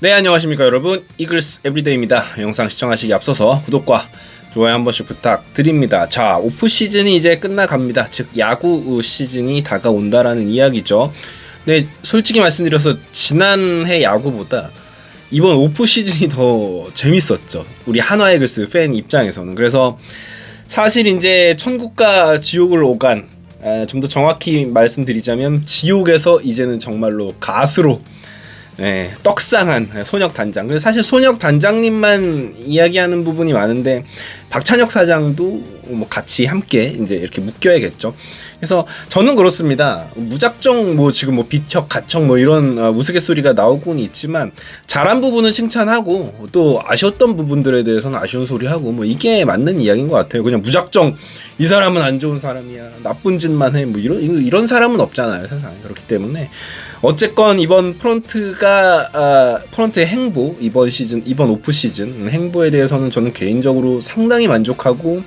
네, 안녕하십니까 여러분, 이글스 에브리데이입니다. 영상 시청하시기 앞서서 구독과 좋아요 한 번씩 부탁드립니다. 자, 오프 시즌이 이제 끝나갑니다. 즉 야구 시즌이 다가온다라는 이야기죠. 네, 솔직히 말씀드려서 지난해 야구보다 이번 오프 시즌이 더 재밌었죠, 우리 한화 이글스 팬 입장에서는. 그래서 사실 이제 천국과 지옥을 오간, 좀 더 정확히 말씀드리자면 지옥에서 이제는 정말로 가수로 떡상한 손혁 단장. 그래서 사실 손혁 단장님만 이야기하는 부분이 많은데 박찬혁 사장도 뭐 같이 함께 이제 이렇게 묶여야겠죠. 그래서 저는 그렇습니다. 무작정 뭐 지금 뭐 비척 가척 뭐 이런 우스갯소리가 나오고는 있지만 잘한 부분은 칭찬하고 또 아쉬웠던 부분들에 대해서는 아쉬운 소리하고 뭐 이게 맞는 이야기인 것 같아요. 그냥 무작정 이 사람은 안 좋은 사람이야, 나쁜 짓만 해, 뭐 이런 사람은 없잖아요, 세상에. 그렇기 때문에 어쨌건 이번 프런트의 행보, 이번 오프 시즌 행보에 대해서는 저는 개인적으로 상당히 만족하고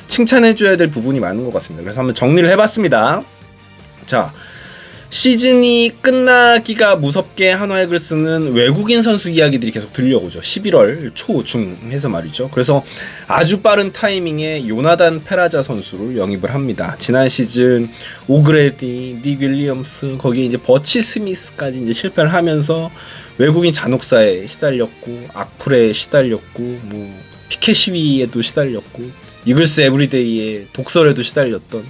칭찬해줘야 될 부분이 많은 것 같습니다. 그래서 한번 정리를 해봤습니다. 자, 시즌이 끝나기가 무섭게 한화 이글스는 외국인 선수 이야기들이 계속 들려오죠. 11월 초중 해서 말이죠. 그래서 아주 빠른 타이밍에 요나단 페라자 선수를 영입을 합니다. 지난 시즌 오그레디, 닉 윌리엄스, 거기에 이제 버치 스미스까지 이제 실패를 하면서 외국인 잔혹사에 시달렸고, 악플에 시달렸고, 뭐 피켓 시위에도 시달렸고, 이글스 에브리데이의 독설에도 시달렸던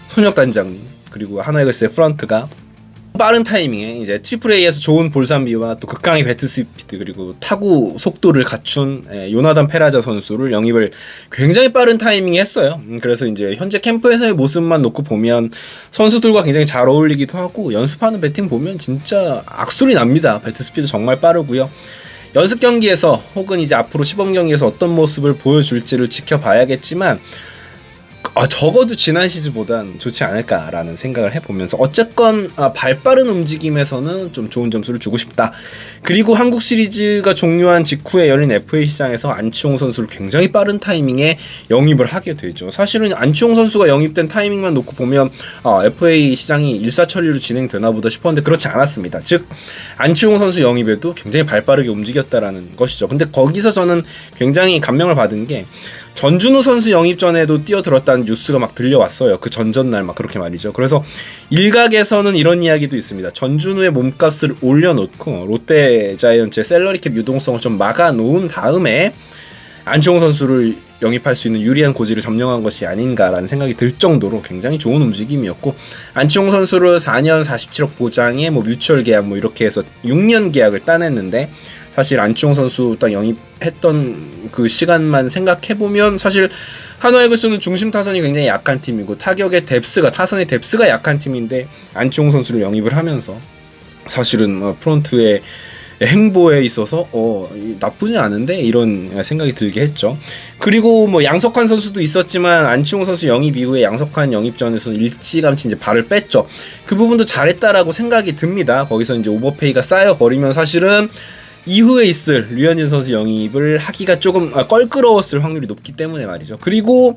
손혁 단장님, 그리고 한화 이글스의 프런트가 빠른 타이밍에 이제 트리플 A에서 좋은 볼산비와 또 극강의 배트 스피드, 그리고 타구 속도를 갖춘 요나단 페라자 선수를 영입을 굉장히 빠른 타이밍에 했어요. 그래서 이제 현재 캠프에서의 모습만 놓고 보면 선수들과 굉장히 잘 어울리기도 하고, 연습하는 배팅 보면 진짜 악소리 납니다. 배트 스피드 정말 빠르고요. 연습 경기에서 혹은 이제 앞으로 시범 경기에서 어떤 모습을 보여줄지를 지켜봐야겠지만 적어도 지난 시즌보단 좋지 않을까라는 생각을 해보면서 어쨌건 발빠른 움직임에서는 좀 좋은 점수를 주고 싶다. 그리고 한국 시리즈가 종료한 직후에 열린 FA 시장에서 안치홍 선수를 굉장히 빠른 타이밍에 영입을 하게 되죠. 사실은 안치홍 선수가 영입된 타이밍만 놓고 보면 FA 시장이 일사천리로 진행되나 보다 싶었는데 그렇지 않았습니다. 즉 안치홍 선수 영입에도 굉장히 발빠르게 움직였다라는 것이죠. 근데 거기서 저는 굉장히 감명을 받은 게 전준우 선수 영입 전에도 뛰어들었다는 뉴스가 막 들려왔어요. 그 전전날 막 그렇게 말이죠. 그래서 일각에서는 이런 이야기도 있습니다. 전준우의 몸값을 올려놓고 롯데 자이언츠의 셀러리캡 유동성을 좀 막아놓은 다음에 안치홍 선수를 영입할 수 있는 유리한 고지를 점령한 것이 아닌가라는 생각이 들 정도로 굉장히 좋은 움직임이었고, 안치홍 선수를 4년 47억 보장에 뭐 뮤추얼 계약 뭐 이렇게 해서 6년 계약을 따냈는데, 사실 안치홍 선수 딱 영입했던 그 시간만 생각해보면 사실 한화 이글스는 중심 타선이 굉장히 약한 팀이고 타선의 뎁스가 약한 팀인데 안치홍 선수를 영입을 하면서 사실은 프론트의 행보에 있어서 나쁘지 않은데 이런 생각이 들게 했죠. 그리고 뭐 양석환 선수도 있었지만 안치홍 선수 영입 이후에 양석환 영입전에서 일찌감치 이제 발을 뺐죠. 그 부분도 잘했다라고 생각이 듭니다. 거기서 이제 오버페이가 쌓여버리면 사실은 이후에 있을 류현진 선수 영입을 하기가 조금 껄끄러웠을 확률이 높기 때문에 말이죠. 그리고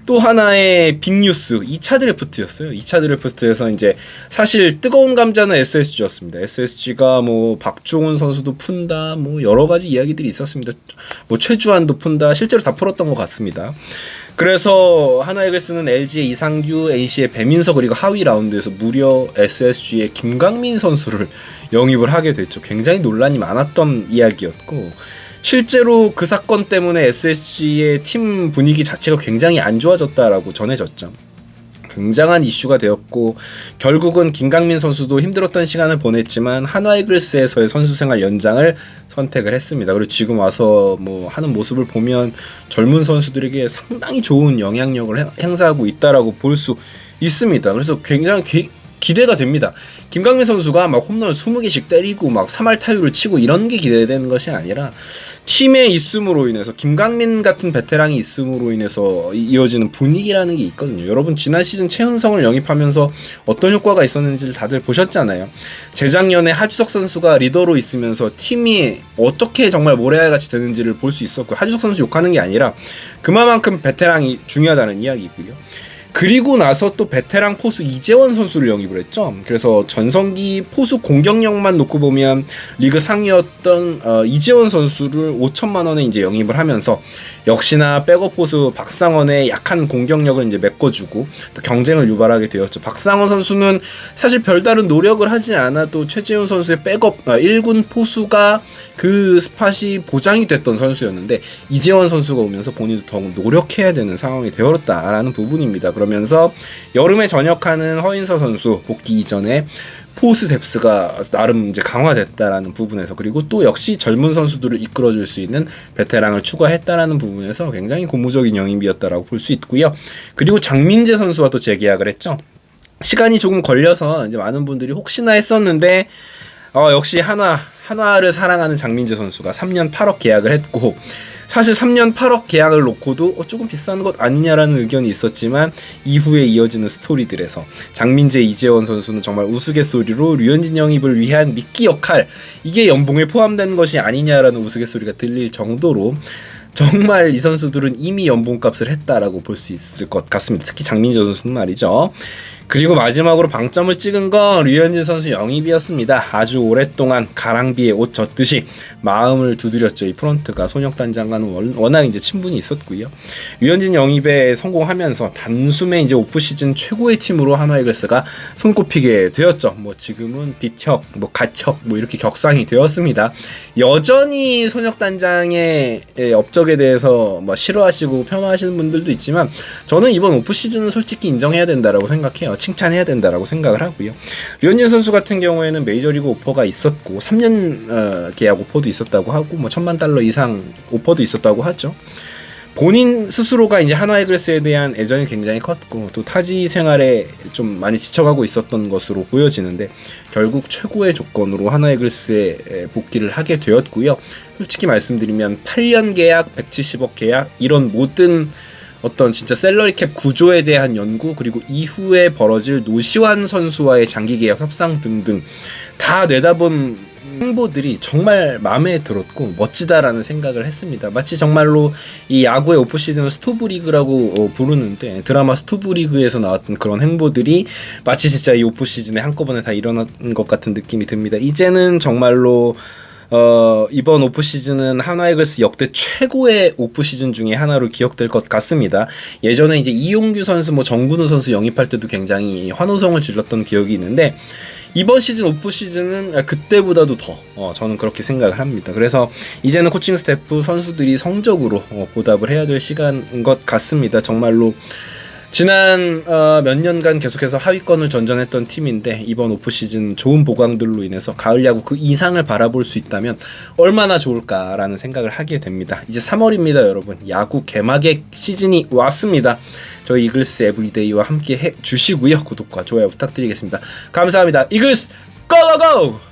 또 하나의 빅뉴스, 2차 드래프트였어요. 2차 드래프트에서 이제 사실 뜨거운 감자는 SSG였습니다. SSG가 뭐 박종훈 선수도 푼다, 뭐 여러 가지 이야기들이 있었습니다. 뭐 최주환도 푼다, 실제로 다 풀었던 것 같습니다. 그래서 한화 이글스는 LG의 이상규, NC의 배민서, 그리고 하위 라운드에서 무려 SSG의 김강민 선수를 영입을 하게 됐죠. 굉장히 논란이 많았던 이야기였고, 실제로 그 사건 때문에 SSG의 팀 분위기 자체가 굉장히 안 좋아졌다라고 전해졌죠. 굉장한 이슈가 되었고, 결국은 김강민 선수도 힘들었던 시간을 보냈지만 한화 이글스에서의 선수 생활 연장을 선택을 했습니다. 그리고 지금 와서 뭐 하는 모습을 보면 젊은 선수들에게 상당히 좋은 영향력을 행사하고 있다라고 볼 수 있습니다. 그래서 굉장히 기대가 됩니다. 김강민 선수가 막 홈런을 20개씩 때리고 막 3할 타율을 치고 이런 게 기대되는 것이 아니라 팀에 있음으로 인해서, 김강민 같은 베테랑이 있음으로 인해서 이어지는 분위기라는 게 있거든요. 여러분 지난 시즌 최은성을 영입하면서 어떤 효과가 있었는지를 다들 보셨잖아요. 재작년에 하주석 선수가 리더로 있으면서 팀이 어떻게 정말 모래알같이 되는지를 볼 수 있었고, 하주석 선수 욕하는 게 아니라 그만큼 베테랑이 중요하다는 이야기이고요. 그리고 나서 또 베테랑 포수 이재원 선수를 영입을 했죠. 그래서 전성기 포수 공격력만 놓고 보면 리그 상위였던 이재원 선수를 5천만 원에 이제 영입을 하면서 역시나 백업 포수 박상원의 약한 공격력을 이제 메꿔주고 또 경쟁을 유발하게 되었죠. 박상원 선수는 사실 별다른 노력을 하지 않아도 최재훈 선수의 백업 1군 포수가 그 스팟이 보장이 됐던 선수였는데 이재원 선수가 오면서 본인도 더욱 노력해야 되는 상황이 되었다라는 부분입니다. 그러면서 여름에 전역하는 허인서 선수 복귀 이전에 포스 뎁스가 나름 이제 강화됐다라는 부분에서, 그리고 또 역시 젊은 선수들을 이끌어줄 수 있는 베테랑을 추가했다라는 부분에서 굉장히 고무적인 영입이었다라고 볼 수 있고요. 그리고 장민재 선수와 또 재계약을 했죠. 시간이 조금 걸려서 이제 많은 분들이 혹시나 했었는데 역시 한화를 사랑하는 장민재 선수가 3년 8억 계약을 했고, 사실 3년 8억 계약을 놓고도 조금 비싼 것 아니냐라는 의견이 있었지만 이후에 이어지는 스토리들에서 장민재, 이재원 선수는 정말 우스갯소리로 류현진 영입을 위한 미끼 역할, 이게 연봉에 포함된 것이 아니냐라는 우스갯소리가 들릴 정도로 정말 이 선수들은 이미 연봉값을 했다라고 볼 수 있을 것 같습니다. 특히 장민재 선수는 말이죠. 그리고 마지막으로 방점을 찍은 건 류현진 선수 영입이었습니다. 아주 오랫동안 가랑비에 옷 젖듯이 마음을 두드렸죠. 이 프런트가 손혁단장과는 워낙 이제 친분이 있었고요. 류현진 영입에 성공하면서 단숨에 이제 오프 시즌 최고의 팀으로 한화 이글스가 손꼽히게 되었죠. 뭐 지금은 빗혁, 뭐 갓혁, 뭐 이렇게 격상이 되었습니다. 여전히 손혁단장의 업적에 대해서 뭐 싫어하시고 폄하하시는 분들도 있지만 저는 이번 오프 시즌은 솔직히 인정해야 된다라고 생각해요. 칭찬해야 된다라고 생각을 하고요. 류현진 선수 같은 경우에는 메이저리그 오퍼가 있었고 3년 계약 오퍼도 있었다고 하고 뭐 $10,000,000 이상 오퍼도 있었다고 하죠. 본인 스스로가 이제 한화 이글스에 대한 애정이 굉장히 컸고 또 타지 생활에 좀 많이 지쳐가고 있었던 것으로 보여지는데 결국 최고의 조건으로 한화 이글스에 복귀를 하게 되었고요. 솔직히 말씀드리면 8년 계약, 170억 계약, 이런 모든 어떤 진짜 셀러리캡 구조에 대한 연구, 그리고 이후에 벌어질 노시환 선수와의 장기 계약 협상 등등 다 내다본 행보들이 정말 마음에 들었고 멋지다라는 생각을 했습니다. 마치 정말로 이 야구의 오프시즌을 스토브리그라고 부르는데 드라마 스토브리그에서 나왔던 그런 행보들이 마치 진짜 이 오프시즌에 한꺼번에 다 일어난 것 같은 느낌이 듭니다. 이제는 정말로 이번 오프시즌은 한화 이글스 역대 최고의 오프시즌 중에 하나로 기억될 것 같습니다. 예전에 이제 이용규 선수, 뭐 정근우 선수 영입할 때도 굉장히 환호성을 질렀던 기억이 있는데 이번 시즌 오프시즌은 그때보다도 더 저는 그렇게 생각을 합니다. 그래서 이제는 코칭 스태프, 선수들이 성적으로 보답을 해야 될 시간인 것 같습니다. 정말로 지난 몇 년간 계속해서 하위권을 전전했던 팀인데 이번 오프시즌 좋은 보강들로 인해서 가을 야구 그 이상을 바라볼 수 있다면 얼마나 좋을까라는 생각을 하게 됩니다. 이제 3월입니다, 여러분. 야구 개막의 시즌이 왔습니다. 저희 이글스 에브리데이와 함께 해주시고요. 구독과 좋아요 부탁드리겠습니다. 감사합니다. 이글스 고고고!